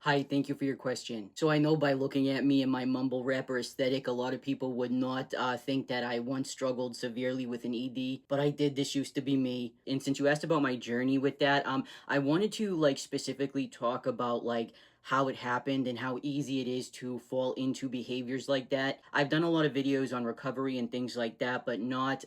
Hi, thank you for your question. So I know by looking at me and my mumble rapper aesthetic, a lot of people would not think that I once struggled severely with an ED, but I did. This used to be me. And since you asked about my journey with that, I wanted to like specifically talk about like how it happened and how easy it is to fall into behaviors like that. I've done a lot of videos on recovery and things like that, but not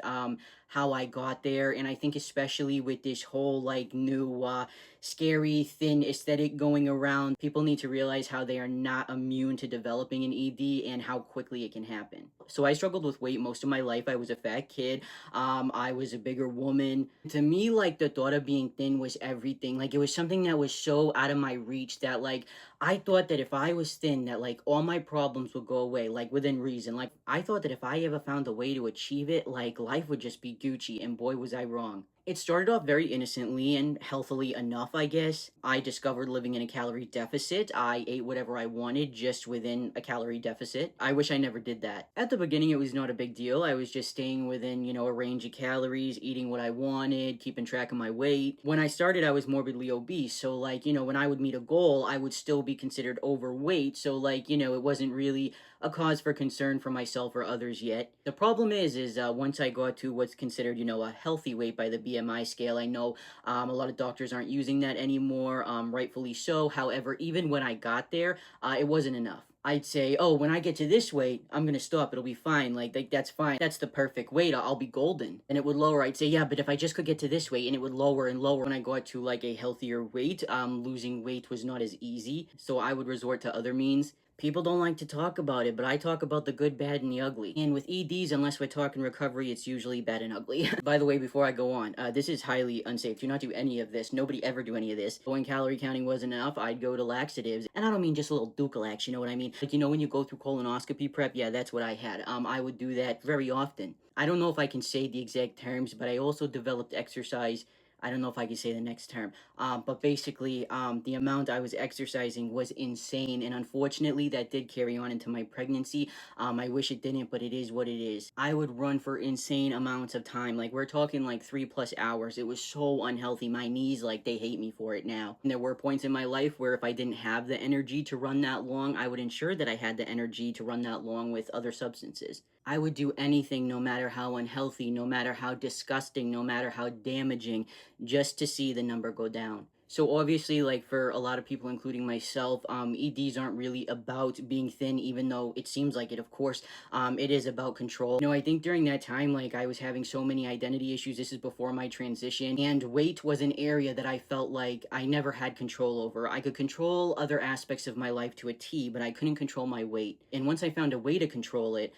how I got there. And I think especially with this whole like new scary, thin aesthetic going around, people need to realize how they are not immune to developing an ED and how quickly it can happen. So I struggled with weight most of my life. I was a fat kid. I was a bigger woman. To me, like the thought of being thin was everything. Like it was something that was so out of my reach that like I thought that if I was thin, that like all my problems would go away, like within reason. Like I thought that if I ever found a way to achieve it, like life would just be Gucci, and boy was I wrong. It started off very innocently and healthily enough, I guess. I discovered living in a calorie deficit. I ate whatever I wanted just within a calorie deficit. I wish I never did that. At the beginning, it was not a big deal. I was just staying within, a range of calories, eating what I wanted, keeping track of my weight. When I started, I was morbidly obese. So, like, when I would meet a goal, I would still be considered overweight. So, like, it wasn't really a cause for concern for myself or others yet. The problem is once I got to what's considered, a healthy weight by the BMI scale, I know a lot of doctors aren't using that anymore, rightfully so. However, even when I got there, it wasn't enough. I'd say, oh, when I get to this weight, I'm gonna stop. It'll be fine. Like that's fine. That's the perfect weight. I'll be golden. And it would lower. I'd say, yeah, but if I just could get to this weight, and it would lower and lower. When I got to like a healthier weight, losing weight was not as easy. So I would resort to other means. People don't like to talk about it, but I talk about the good, bad, and the ugly. And with EDs, unless we're talking recovery, it's usually bad and ugly. By the way, before I go on, this is highly unsafe. Do not do any of this. Nobody ever do any of this. When calorie counting wasn't enough, I'd go to laxatives. And I don't mean just a little Dukalax, you know what I mean? Like, when you go through colonoscopy prep, yeah, that's what I had. I would do that very often. I don't know if I can say the exact terms, but I also developed exercise. I don't know if I can say the next term. But basically, the amount I was exercising was insane. And unfortunately, that did carry on into my pregnancy. I wish it didn't, but it is what it is. I would run for insane amounts of time. Like, we're talking like 3+ hours. It was so unhealthy. My knees, like, they hate me for it now. And there were points in my life where if I didn't have the energy to run that long, I would ensure that I had the energy to run that long with other substances. I would do anything, no matter how unhealthy, no matter how disgusting, no matter how damaging, just to see the number go down. So obviously, like for a lot of people, including myself, EDs aren't really about being thin, even though it seems like it, of course. It is about control. I think during that time, like I was having so many identity issues. This is before my transition, and weight was an area that I felt like I never had control over. I could control other aspects of my life to a T, but I couldn't control my weight. And once I found a way to control it,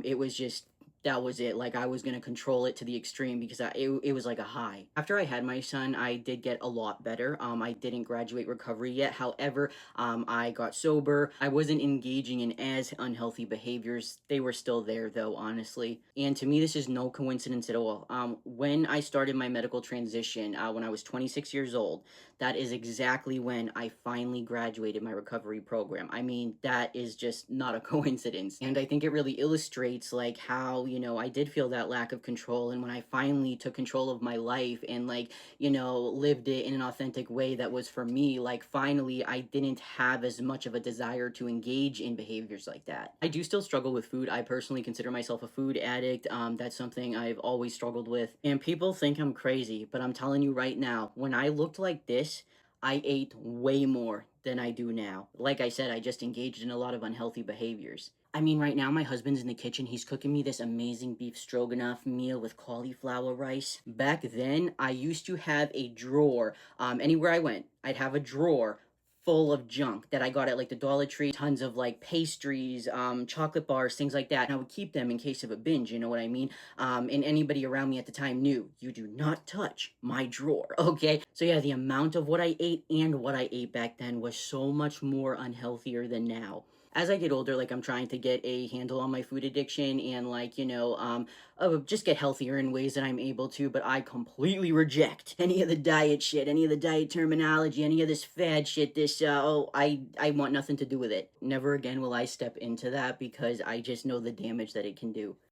it was just that was it. Like I was gonna control it to the extreme because it was like a high. After I had my son, I did get a lot better. I didn't graduate recovery yet. However, I got sober. I wasn't engaging in as unhealthy behaviors. They were still there though, honestly. And to me, this is no coincidence at all. When I started my medical transition, when I was 26 years old, that is exactly when I finally graduated my recovery program. I mean, that is just not a coincidence. And I think it really illustrates like how, I did feel that lack of control. And when I finally took control of my life and like, lived it in an authentic way that was for me, like finally I didn't have as much of a desire to engage in behaviors like that. I do still struggle with food. I personally consider myself a food addict. That's something I've always struggled with. And people think I'm crazy, but I'm telling you right now, when I looked like this, I ate way more than I do now. Like I said, I just engaged in a lot of unhealthy behaviors. I mean, right now my husband's in the kitchen. He's cooking me this amazing beef stroganoff meal with cauliflower rice. Back then, I used to have a drawer. Anywhere I went, I'd have a drawer full of junk that I got at like the Dollar Tree, tons of like pastries, chocolate bars, things like that. And I would keep them in case of a binge, you know what I mean? And anybody around me at the time knew, you do not touch my drawer, okay? So yeah, the amount of what I ate and what I ate back then was so much more unhealthier than now. As I get older, like I'm trying to get a handle on my food addiction and like, just get healthier in ways that I'm able to, but I completely reject any of the diet shit, any of the diet terminology, any of this fad shit, I want nothing to do with it. Never again will I step into that because I just know the damage that it can do.